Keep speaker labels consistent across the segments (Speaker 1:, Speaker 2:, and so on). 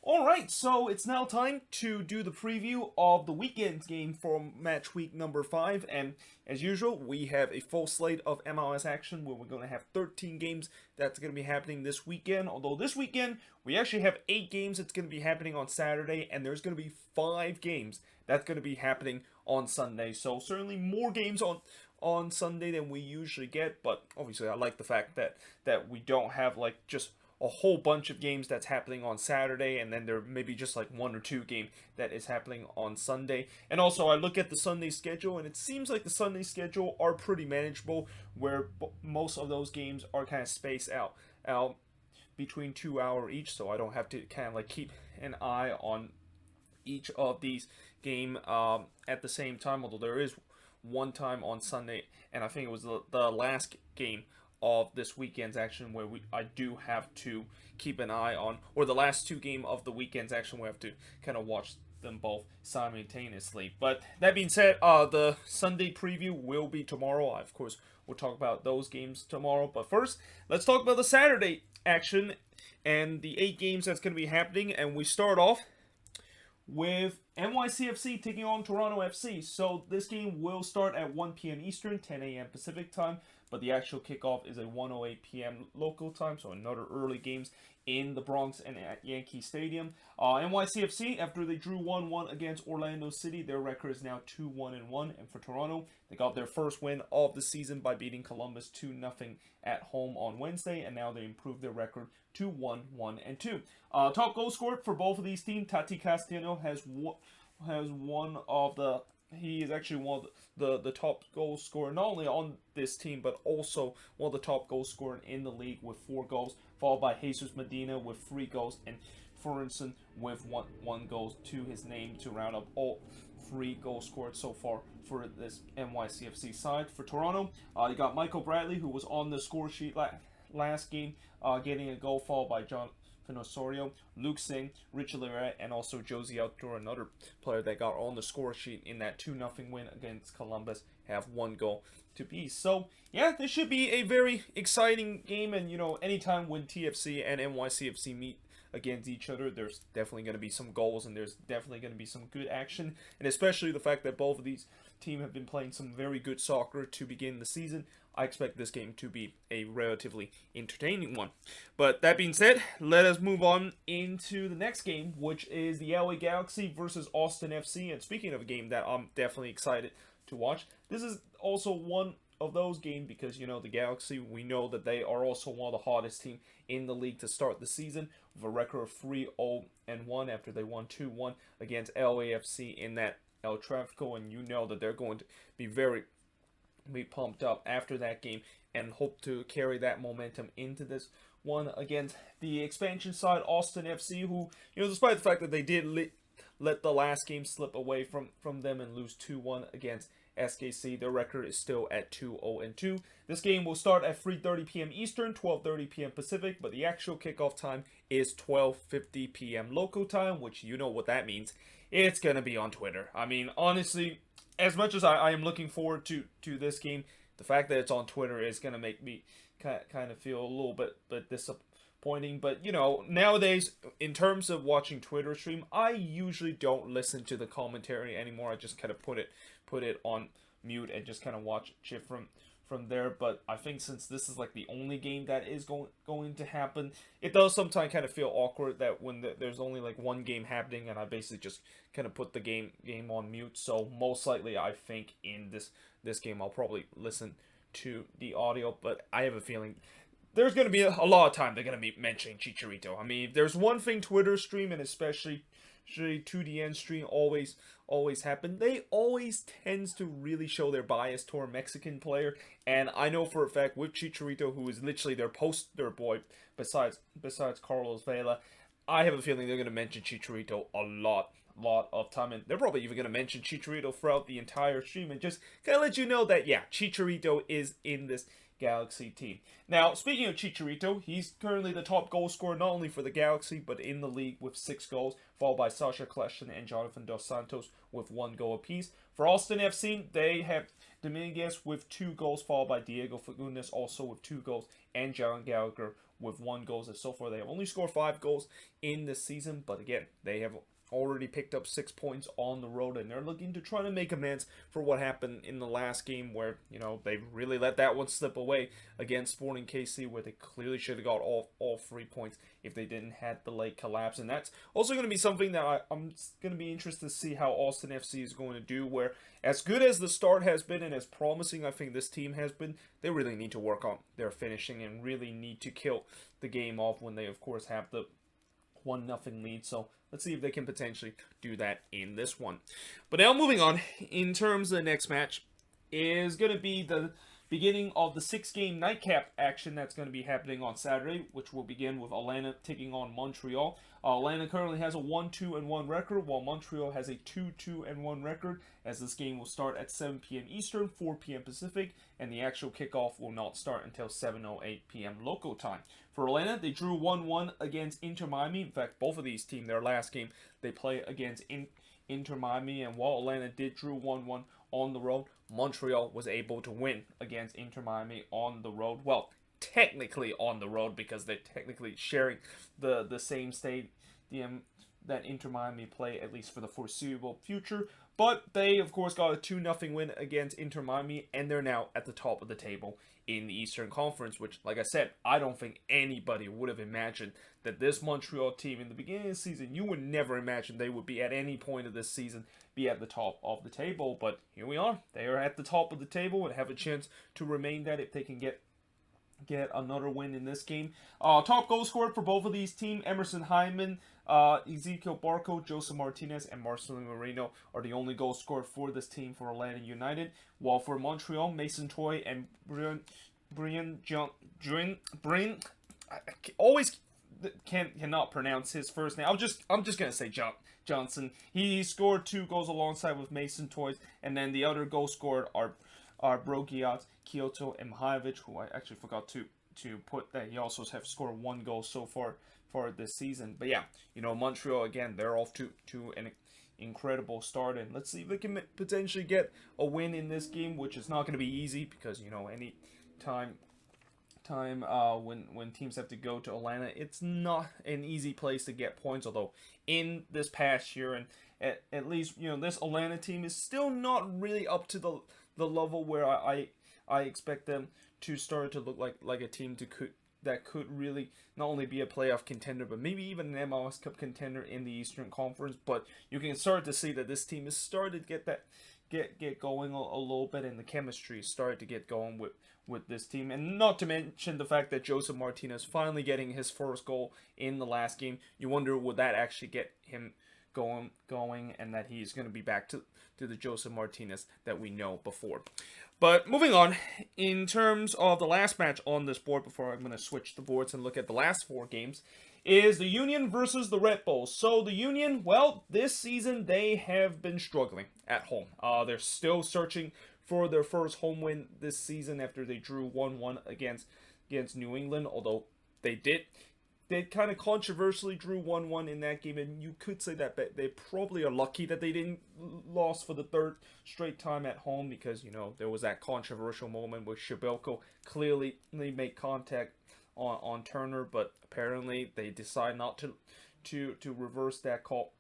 Speaker 1: Alright, so it's now time to do the preview of the weekend's game for match week number 5, and as usual, we have a full slate of MLS action where we're going to have 13 games that's going to be happening this weekend, although this weekend, we actually have 8 games that's going to be happening on Saturday, and there's going to be 5 games that's going to be happening on Sunday, so certainly more games on Sunday than we usually get, but obviously I like the fact that we don't have like just a whole bunch of games that's happening on Saturday, and then there may be just like 1 or 2 game that is happening on Sunday. And also I look at the Sunday schedule, and it seems like the Sunday schedule are pretty manageable, where most of those games are kind of spaced out between 2 hours each, so I don't have to kind of like keep an eye on each of these game at the same time, although there is one time on Sunday, and I think it was the last game of this weekend's action where I do have to keep an eye on, or the last 2 games of the weekend's action we have to kind of watch them both simultaneously. But that being said, the Sunday preview will be tomorrow. Of course, we'll talk about those games tomorrow. But first, let's talk about the Saturday action and the 8 games that's going to be happening. And we start off with NYCFC taking on Toronto FC. So this game will start at 1 p.m. Eastern, 10 a.m. Pacific time, but the actual kickoff is at 1:08 p.m. local time, so another early games in the Bronx and at Yankee Stadium. NYCFC, after they drew 1-1 against Orlando City, their record is now 2-1-1, and for Toronto, they got their first win of the season by beating Columbus 2-0 at home on Wednesday, and now they improved their record to 1-1-2. Top goal scorer for both of these teams, Tati Castellano has one of the. He is actually one of the top goal scorer, not only on this team, but also one of the top goal scorers in the league with 4 goals, followed by Jesus Medina with 3 goals, and Furinson with one goal to his name to round up all 3 goals scored so far for this NYCFC side. For Toronto, you got Michael Bradley, who was on the score sheet last game, getting a goal, followed by John Osorio, Luke Singh, Richard Lera, and also Josie Outdoor, another player that got on the score sheet in that 2-0 win against Columbus, have 1 goal to piece. So, yeah, this should be a very exciting game, and, anytime when TFC and NYCFC meet against each other, there's definitely going to be some goals, and there's definitely going to be some good action, and especially the fact that both of these teams have been playing some very good soccer to begin the season. I expect this game to be a relatively entertaining one. But that being said, let us move on into the next game, which is the LA Galaxy versus Austin FC. And speaking of a game that I'm definitely excited to watch, this is also one of those games because, the Galaxy, we know that they are also one of the hottest teams in the league to start the season with a record of 3-0-1 after they won 2-1 against LAFC in that El Tráfico, and you know that they're going to be pumped up after that game and hope to carry that momentum into this one against the expansion side, Austin FC, who, despite the fact that they did let the last game slip away from them and lose 2-1 against SKC, their record is still at 2-0-2. This game will start at 3:30 p.m. Eastern, 12:30 p.m. Pacific, but the actual kickoff time is 12:50 p.m. local time, which you know what that means. It's going to be on Twitter. I mean, honestly, as much as I am looking forward to this game, the fact that it's on Twitter is going to make me kind of feel a little bit disappointing. But, nowadays, in terms of watching Twitter stream, I usually don't listen to the commentary anymore. I just kind of put it on mute and just kind of watch it from there. But I think since this is like the only game that is going to happen, it does sometimes kind of feel awkward that when there's only like one game happening and I basically just kind of put the game on mute. So most likely I think in this game I'll probably listen to the audio, but I have a feeling there's going to be a lot of time they're going to be mentioning Chicharito. I mean, if there's one thing Twitter stream, and especially 2DN stream always happen, they always tends to really show their bias toward Mexican player, and I know for a fact with Chicharito, who is literally their poster boy besides Carlos Vela, I have a feeling they're going to mention Chicharito a lot of time, and they're probably even going to mention Chicharito throughout the entire stream and just kind of let you know that, yeah, Chicharito is in this Galaxy team. Now, speaking of Chicharito, he's currently the top goal scorer not only for the Galaxy, but in the league with 6 goals, followed by Sasha Kleshin and Jonathan Dos Santos with 1 goal apiece. For Austin FC, they have Dominguez with 2 goals, followed by Diego Fagundes also with 2 goals, and John Gallagher with 1 goal. So far, they have only scored 5 goals in this season. But again, they have already picked up 6 points on the road, and they're looking to try to make amends for what happened in the last game where, you know, they really let that one slip away against Sporting KC, where they clearly should have got all 3 points if they didn't have the late collapse. And that's also going to be something that I'm going to be interested to see how Austin FC is going to do, where as good as the start has been and as promising I think this team has been, they really need to work on their finishing and really need to kill the game off when they, of course, have the 1-0 lead. So let's see if they can potentially do that in this one. But now moving on, in terms of the next match, is going to be the beginning of the 6-game nightcap action that's going to be happening on Saturday, which will begin with Atlanta taking on Montreal. Atlanta currently has a 1-2-1 record, while Montreal has a 2-2-1 record, as this game will start at 7 p.m. Eastern, 4 p.m. Pacific, and the actual kickoff will not start until 7:08 p.m. local time. For Atlanta, they drew 1-1 against Inter Miami. In fact, both of these teams, their last game, they play against Inter Miami, and while Atlanta did drew 1-1 on the road, Montreal was able to win against Inter Miami on the road. Well, technically on the road, because they're technically sharing the same stadium that Inter Miami play, at least for the foreseeable future. But they, of course, got a 2-0 win against Inter Miami, and they're now at the top of the table in the Eastern Conference, which, like I said, I don't think anybody would have imagined that this Montreal team in the beginning of the season, you would never imagine they would be at any point of this season be at the top of the table. But here we are. They are at the top of the table and have a chance to remain that if they can get another win in this game. Top goal scorer for both of these teams, Emerson Hyman, Ezekiel Barco, Joseph Martinez, and Marcelino Moreno are the only goals scored for this team for Atlanta United. While for Montreal, Mason Toy and Brian I always cannot pronounce his first name. I'm just gonna say Johnson. He scored 2 goals alongside with Mason Toys, and then the other goals scored are Brogiat, Kyoto, and Mihajlovic, who I actually forgot to put that he also have scored 1 goal so far for this season. But yeah, you know, Montreal, again, they're off to an incredible start, and let's see if they can potentially get a win in this game, which is not going to be easy, because, you know, any time when teams have to go to Atlanta, it's not an easy place to get points. Although in this past year, and at least, you know, this Atlanta team is still not really up to the level where I expect them to start to look like a team that could really not only be a playoff contender, but maybe even an MLS Cup contender in the Eastern Conference. But you can start to see that this team has started to get going a little bit, and the chemistry started to get going with this team. And not to mention the fact that Joseph Martinez finally getting his first goal in the last game. You wonder, would that actually get him going, and that he's going to be back to the Joseph Martinez that we know before. But moving on, in terms of the last match on this board, before I'm going to switch the boards and look at the last 4 games, is the Union versus the Redbulls. So the Union, well, this season they have been struggling at home. They're still searching for their first home win this season after they drew 1-1 against New England, although they kind of controversially drew 1-1 in that game, and you could say that they probably are lucky that they didn't lose for the 3rd straight time at home, because, you know, there was that controversial moment where Shibelko clearly made contact on Turner, but apparently they decide not to reverse that call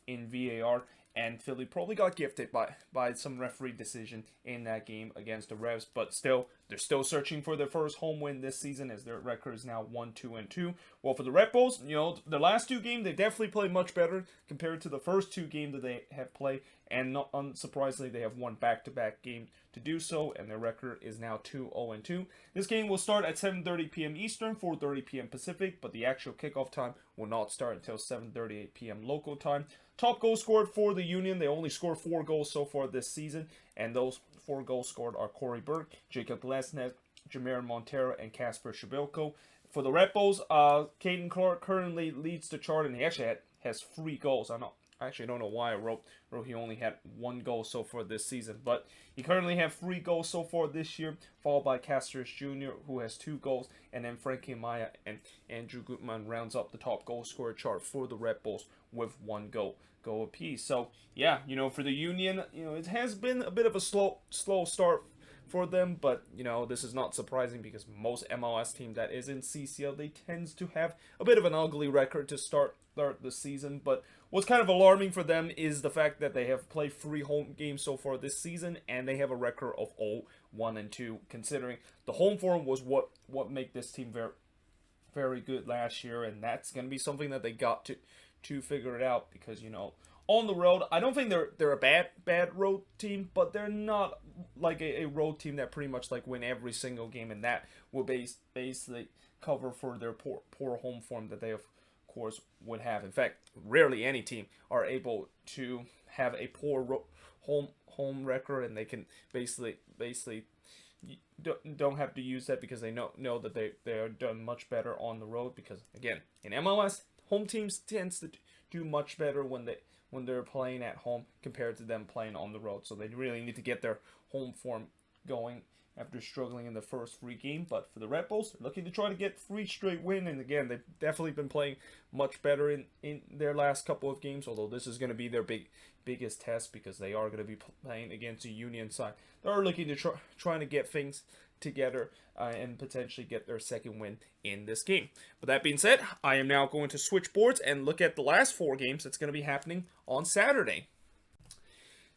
Speaker 1: in VAR, and Philly probably got gifted by some referee decision in that game against the Revs. But still, they're still searching for their first home win this season, as their record is now 1-2-2. Well, for the Redbulls, you know, the last 2 games, they definitely played much better compared to the first 2 games that they have played. And not unsurprisingly, they have won back-to-back game to do so, and their record is now 2-0-2. This game will start at 7:30 p.m. Eastern, 4:30 p.m. Pacific, but the actual kickoff time will not start until 7:38 p.m. local time. Top goal scored for the Union. They only scored 4 goals so far this season, and those 4 goals scored are Corey Burke, Jacob Lesnes, Jameer Montero, and Casper Shabilko. For the Redbulls, Caden Clark currently leads the chart, and he actually has 3 goals. I actually don't know why I wrote he only had 1 goal so far this season, but he currently has 3 goals so far this year, followed by Castros Jr., who has 2 goals, and then Frankie Maya and Andrew Gutman rounds up the top goal scorer chart for the Redbulls with 1 goal apiece. So yeah, you know, for the Union, you know, it has been a bit of a slow start for them, but you know, this is not surprising because most MLS team that is in CCL, they tends to have a bit of an ugly record to start the season. But what's kind of alarming for them is the fact that they have played 3 home games so far this season, and they have a record of 0-1-2, considering the home form was what made this team very good last year, and that's going to be something that they got to figure it out, because you know, on the road, I don't think they're a bad road team, but they're not like a road team that pretty much like win every single game, and that will basically cover for their poor home form that they of course would have. In fact, rarely any team are able to have a poor home record, and they can basically don't have to use that because they know that they are done much better on the road, because again, in MLS, home teams tends to do much better when they're playing at home compared to them playing on the road. So they really need to get their home form going after struggling in the first 3 games. But for the Redbulls, they're looking to try to get 3 straight wins. And again, they've definitely been playing much better in their last couple of games, although this is going to be their biggest test, because they are going to be playing against a Union side. They're looking to trying to get things together and potentially get their second win in this game. But that being said, I am now going to switch boards and look at the last 4 games that's going to be happening on Saturday.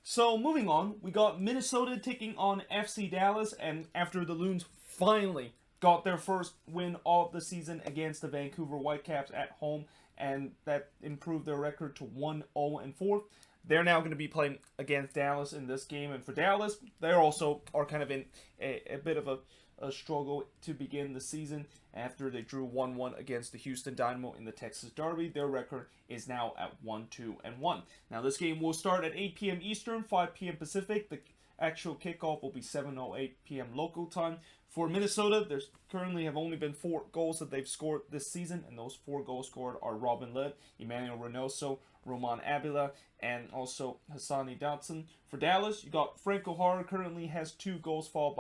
Speaker 1: So moving on, we got Minnesota taking on FC Dallas, and after the Loons finally got their first win of the season against the Vancouver Whitecaps at home, and that improved their record to 1-0-4. They're now going to be playing against Dallas in this game, and for Dallas, they also are kind of in a bit of a struggle to begin the season after they drew 1-1 against the Houston Dynamo in the Texas Derby. Their record is now at 1-2-1. Now this game will start at 8 p.m. Eastern, 5 p.m. Pacific. The actual kickoff will be 7:08 p.m. local time. For Minnesota, there's currently have only been 4 goals that they've scored this season, and those 4 goals scored are Robin Led, Emmanuel Reynoso, Roman Abila, and also Hassani Dotson. For Dallas, you got Franco Jara currently has 2 goals, followed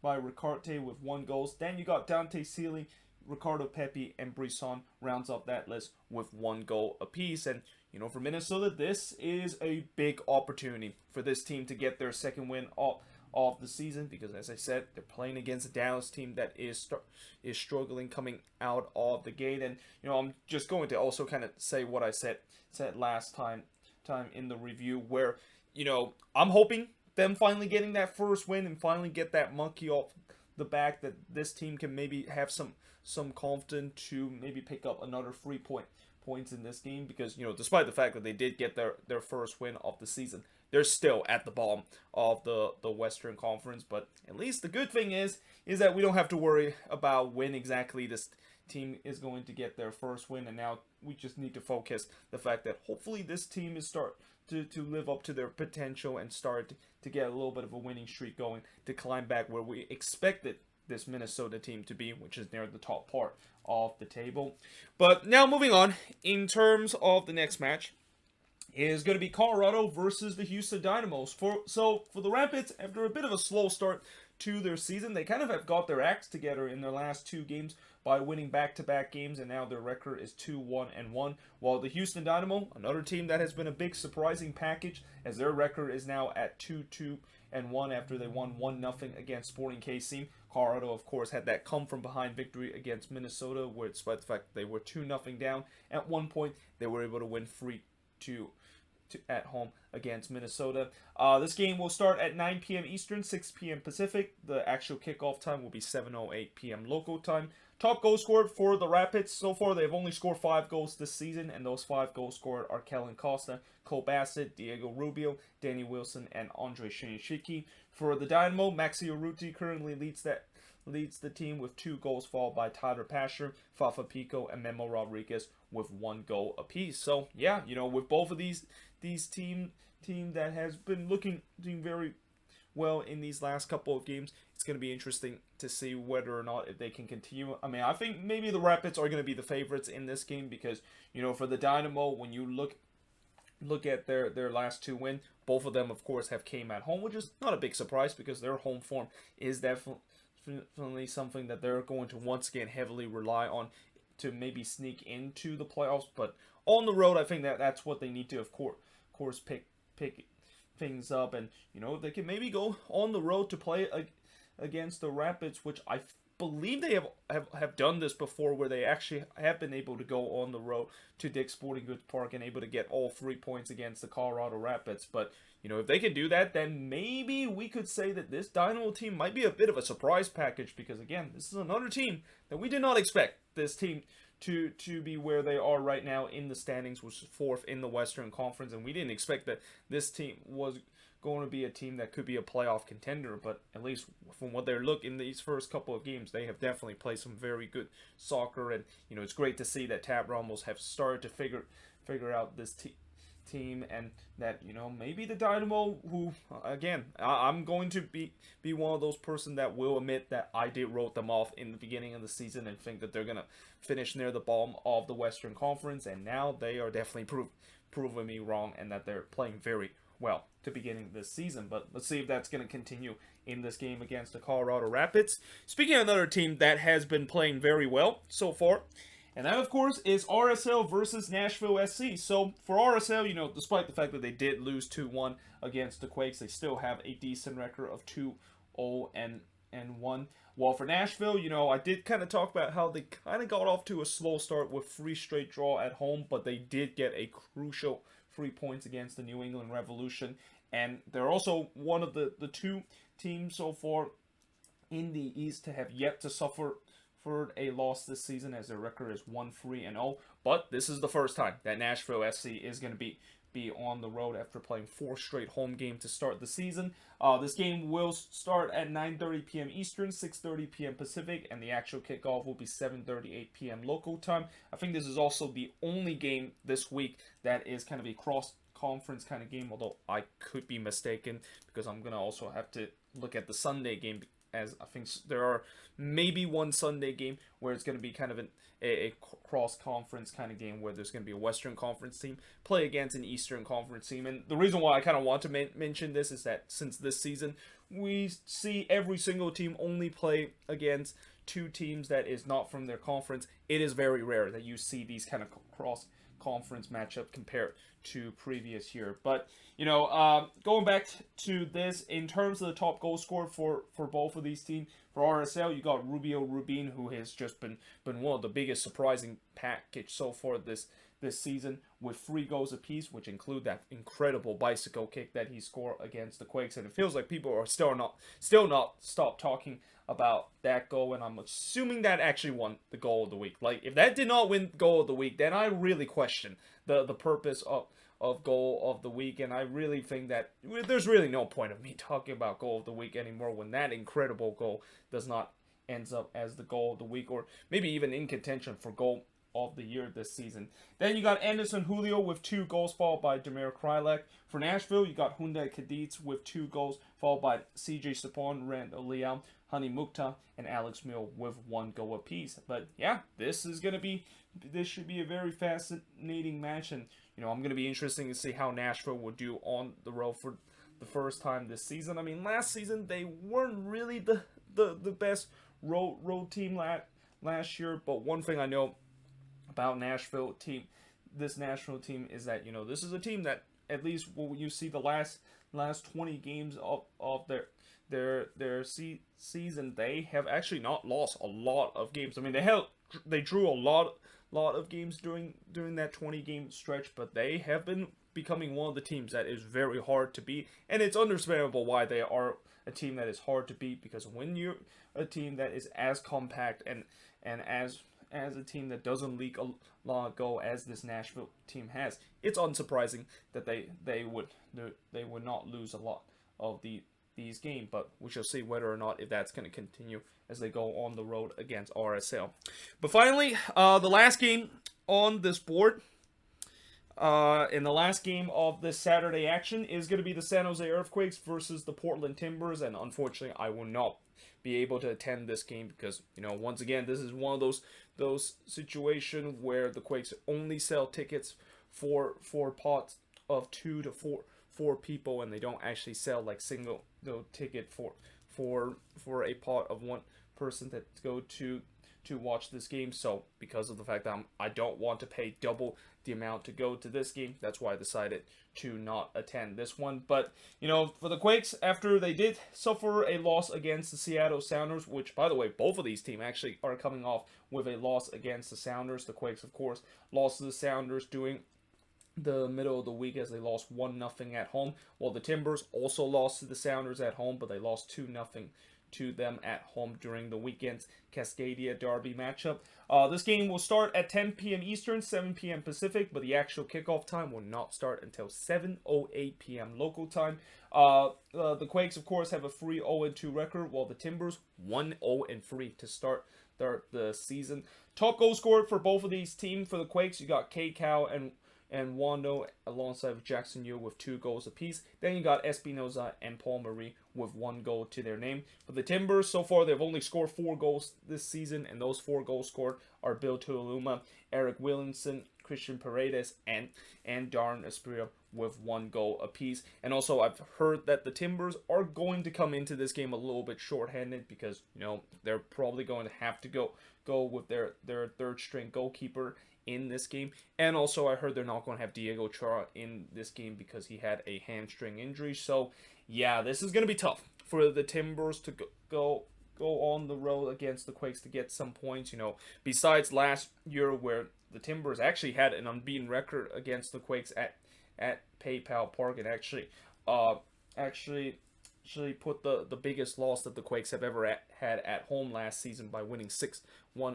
Speaker 1: by Ricarte with 1 goal. Then you got Dante Sealy, Ricardo Pepi, and Brisson rounds up that list with 1 goal apiece. And you know, for Minnesota, this is a big opportunity for this team to get their second win of the season, because as I said, they're playing against a Dallas team that is struggling coming out of the gate. And you know, I'm just going to also kind of say what I said last time in the review, where you know, I'm hoping them finally getting that first win and finally get that monkey off the back, that this team can maybe have some confidence to maybe pick up another 3 points in this game, because you know, despite the fact that they did get their first win of the season, they're still at the bottom of the Western Conference. But at least the good thing is that we don't have to worry about when exactly this team is going to get their first win, and now we just need to focus the fact that hopefully this team is start to live up to their potential and start to get a little bit of a winning streak going, to climb back where we expected this Minnesota team to be, which is near the top part of the table. But now moving on, in terms of the next match, is going to be Colorado versus the Houston Dynamos. So for the Rapids, after a bit of a slow start to their season, they kind of have got their acts together in their last 2 games by winning back-to-back games, and now their record is 2-1-1. While the Houston Dynamo, another team that has been a big surprising package, as their record is now at 2-2-1 after they won 1-0 against Sporting KC. Colorado, of course, had that come-from-behind victory against Minnesota, where despite the fact that they were 2-0 down, at one point they were able to win 3-2 at home against Minnesota. This game will start at 9 p.m. Eastern, 6 p.m. Pacific. The actual kickoff time will be 7:08 p.m. local time. Top goal scored for the Rapids. So far, they've only scored 5 goals this season, and those 5 goals scored are Kellen Costa, Cole Bassett, Diego Rubio, Danny Wilson, and Andre Shinshiki. For the Dynamo, Maxi Urruti currently leads the team with 2 goals, followed by Tyler Pasher, Fafa Pico, and Memo Rodriguez with 1 goal apiece. So yeah, you know, with both of these team that has been doing very well in these last couple of games, it's going to be interesting to see whether or not if they can continue. I mean, I think maybe the Rapids are going to be the favorites in this game, because you know, for the Dynamo, when you look at their last 2 wins, both of them of course have came at home, which is not a big surprise because their home form is definitely something that they're going to once again heavily rely on to maybe sneak into the playoffs. But on the road, I think that's what they need to of course pick things up, and you know, they can maybe go on the road to play against the Rapids, which I believe they have done this before, where they actually have been able to go on the road to Dick's Sporting Goods Park and able to get all 3 points against the Colorado Rapids. But if they can do that, then maybe we could say that this Dynamo team might be a bit of a surprise package, because again, this is another team that we did not expect this team to be where they are right now in the standings, which is 4th in the Western Conference, and we didn't expect that this team was going to be a team that could be a playoff contender. But at least from what they're looking in these first couple of games, they have definitely played some very good soccer, and it's great to see that Tab Ramos have started to figure out this team, and that maybe the Dynamo, who again, I'm going to be one of those person that will admit that I did wrote them off in the beginning of the season and think that they're gonna finish near the bottom of the Western Conference, and now they are definitely proving me wrong, and that they're playing very well to beginning this season. But let's see if that's going to continue in this game against the Colorado Rapids. Speaking of another team that has been playing very well so far, and that, of course, is RSL versus Nashville SC. So for RSL, despite the fact that they did lose 2-1 against the Quakes, they still have a decent record of 2-0 and 1. While for Nashville, I did kind of talk about how they kind of got off to a slow start with 3 straight draw at home, but they did get a crucial 3 points against the New England Revolution, and they're also one of the 2 teams so far in the East to have yet to suffer for a loss this season, as their record is 1-3-0. But this is the first time that Nashville SC is going to be on the road after playing 4 straight home games to start the season. This game will start at 9:30 p.m. Eastern, 6:30 p.m. Pacific, and the actual kickoff will be 7:38 p.m. local time. I think this is also the only game this week that is kind of a cross-conference kind of game, although I could be mistaken, because I'm going to also have to look at the Sunday game, as I think there are maybe one Sunday game where it's going to be kind of a cross-conference kind of game, where there's going to be a Western Conference team play against an Eastern Conference team. And the reason why I kind of want to mention this is that since this season, we see every single team only play against 2 teams that is not from their conference. It is very rare that you see these kind of cross-conference matchup compared to previous year. But going back to this, in terms of the top goal scorer for both of these teams, for RSL, you got Rubio Rubin, who has just been one of the biggest surprising package so far this season, with 3 goals apiece, which include that incredible bicycle kick that he scored against the Quakes. And it feels like people are still not stop talking about that goal, and I'm assuming that actually won the goal of the week. Like, if that did not win goal of the week, then I really question the purpose of goal of the week, and I really think that there's really no point of me talking about goal of the week anymore when that incredible goal does not ends up as the goal of the week, or maybe even in contention for goal of the year this season. Then you got Anderson Julio with 2 goals, followed by Demir Krylak. For Nashville, you got Hyundai Cadets with 2 goals, followed by CJ Sapon, Randall Liam, Hani Mukta, and Alex Mill with 1 goal apiece. But yeah, this should be a very fascinating match, and I'm going to be interested to see how Nashville will do on the road for the first time this season. I mean, last season they weren't really the best road team last year, but one thing I know about this Nashville team is that this is a team that, at least when you see the last 20 games of their season, they have actually not lost a lot of games. I mean, they drew a lot of games during that 20-game stretch, but they have been becoming one of the teams that is very hard to beat, and it's understandable why they are a team that is hard to beat, because when you're a team that is as compact and as a team that doesn't leak a lot of goal as this Nashville team has, it's unsurprising that they would not lose a lot of these games. But we shall see whether or not if that's going to continue as they go on the road against RSL. But finally, the last game on this board, in the last game of this Saturday action, is going to be the San Jose Earthquakes versus the Portland Timbers, and unfortunately I will not be able to attend this game because, once again, this is one of those situations where the Quakes only sell tickets for pots of 2 to 4 people, and they don't actually sell like single ticket for a pot of 1 person that go to watch this game. So because of the fact that I don't want to pay double the amount to go to this game, that's why I decided to not attend this one. But, you know, for the Quakes, after they did suffer a loss against the Seattle Sounders, which, by the way, both of these teams actually are coming off with a loss against the Sounders. The Quakes, of course, lost to the Sounders during the middle of the week as they lost 1-0 at home, while the Timbers also lost to the Sounders at home, but they lost 2-0 to them at home during the weekend's Cascadia Derby matchup. This game will start at 10 p.m. Eastern, 7 p.m. Pacific, but the actual kickoff time will not start until 7:08 p.m. local time. The Quakes, of course, have a 3-0-2 record, while the Timbers 1-0-3 to start the season. Top goal scorer for both of these teams. For the Quakes, you got K-Cow and Wando alongside with Jackson Yu with 2 goals apiece. Then you got Espinoza and Paul Marie with 1 goal to their name. For the Timbers, so far they've only scored 4 goals this season, and those 4 goals scored are Bill Tuoluma, Eric Williamson, Christian Paredes, and Darren Espria with 1 goal apiece. And also, I've heard that the Timbers are going to come into this game a little bit shorthanded because, you know, they're probably going to have to go with their third string goalkeeper in this game. And also, I heard they're not going to have Diego Chara in this game because he had a hamstring injury. So, yeah, this is going to be tough for the Timbers to go on the road against the Quakes to get some points. You know, besides last year where the Timbers actually had an unbeaten record against the Quakes at PayPal Park, and actually put the biggest loss that the Quakes have ever had at home last season by winning 6-1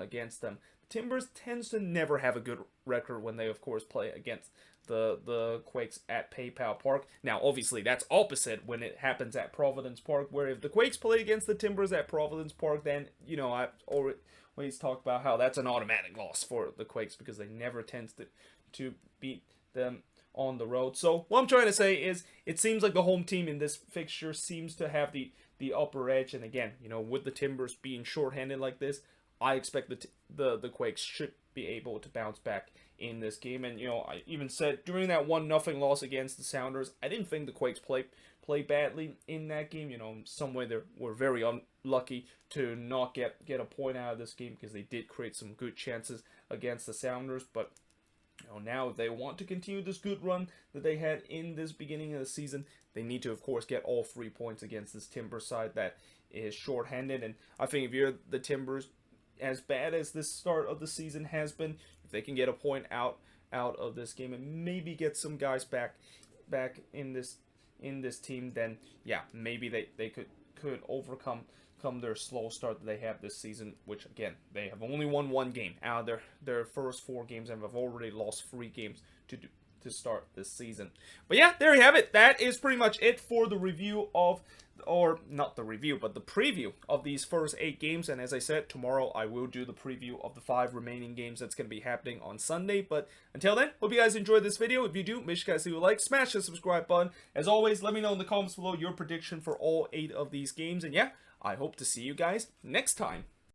Speaker 1: against them. Timbers tends to never have a good record when they, of course, play against the Quakes at PayPal Park. Now, obviously, that's opposite when it happens at Providence Park, where if the Quakes play against the Timbers at Providence Park, then, you know, I've always talked about how that's an automatic loss for the Quakes because they never tend to beat them on the road. So what I'm trying to say is it seems like the home team in this fixture seems to have the upper edge. And again, you know, with the Timbers being shorthanded like this, I expect the Quakes should be able to bounce back in this game. And, you know, I even said during that 1-0 loss against the Sounders, I didn't think the Quakes play badly in that game. You know, in some way they were very unlucky to not get a point out of this game because they did create some good chances against the Sounders. But, you know, now if they want to continue this good run that they had in this beginning of the season, they need to, of course, get all 3 points against this Timbers side that is shorthanded. And I think if you're the Timbers, as bad as this start of the season has been, if they can get a point out of this game and maybe get some guys back in this team, then yeah, maybe they could overcome their slow start that they have this season, which again, they have only won 1 game out of their first 4 games and have already lost 3 games to start this season. But yeah, there you have it. That is pretty much it for the review of, or not the review, but the preview of these first 8 games. And as I said, tomorrow I will do the preview of the 5 remaining games that's going to be happening on Sunday. But until then, hope you guys enjoyed this video. If you do, make sure you guys leave a like, smash the subscribe button. As always, let me know in the comments below your prediction for all 8 of these games. And yeah, I hope to see you guys next time.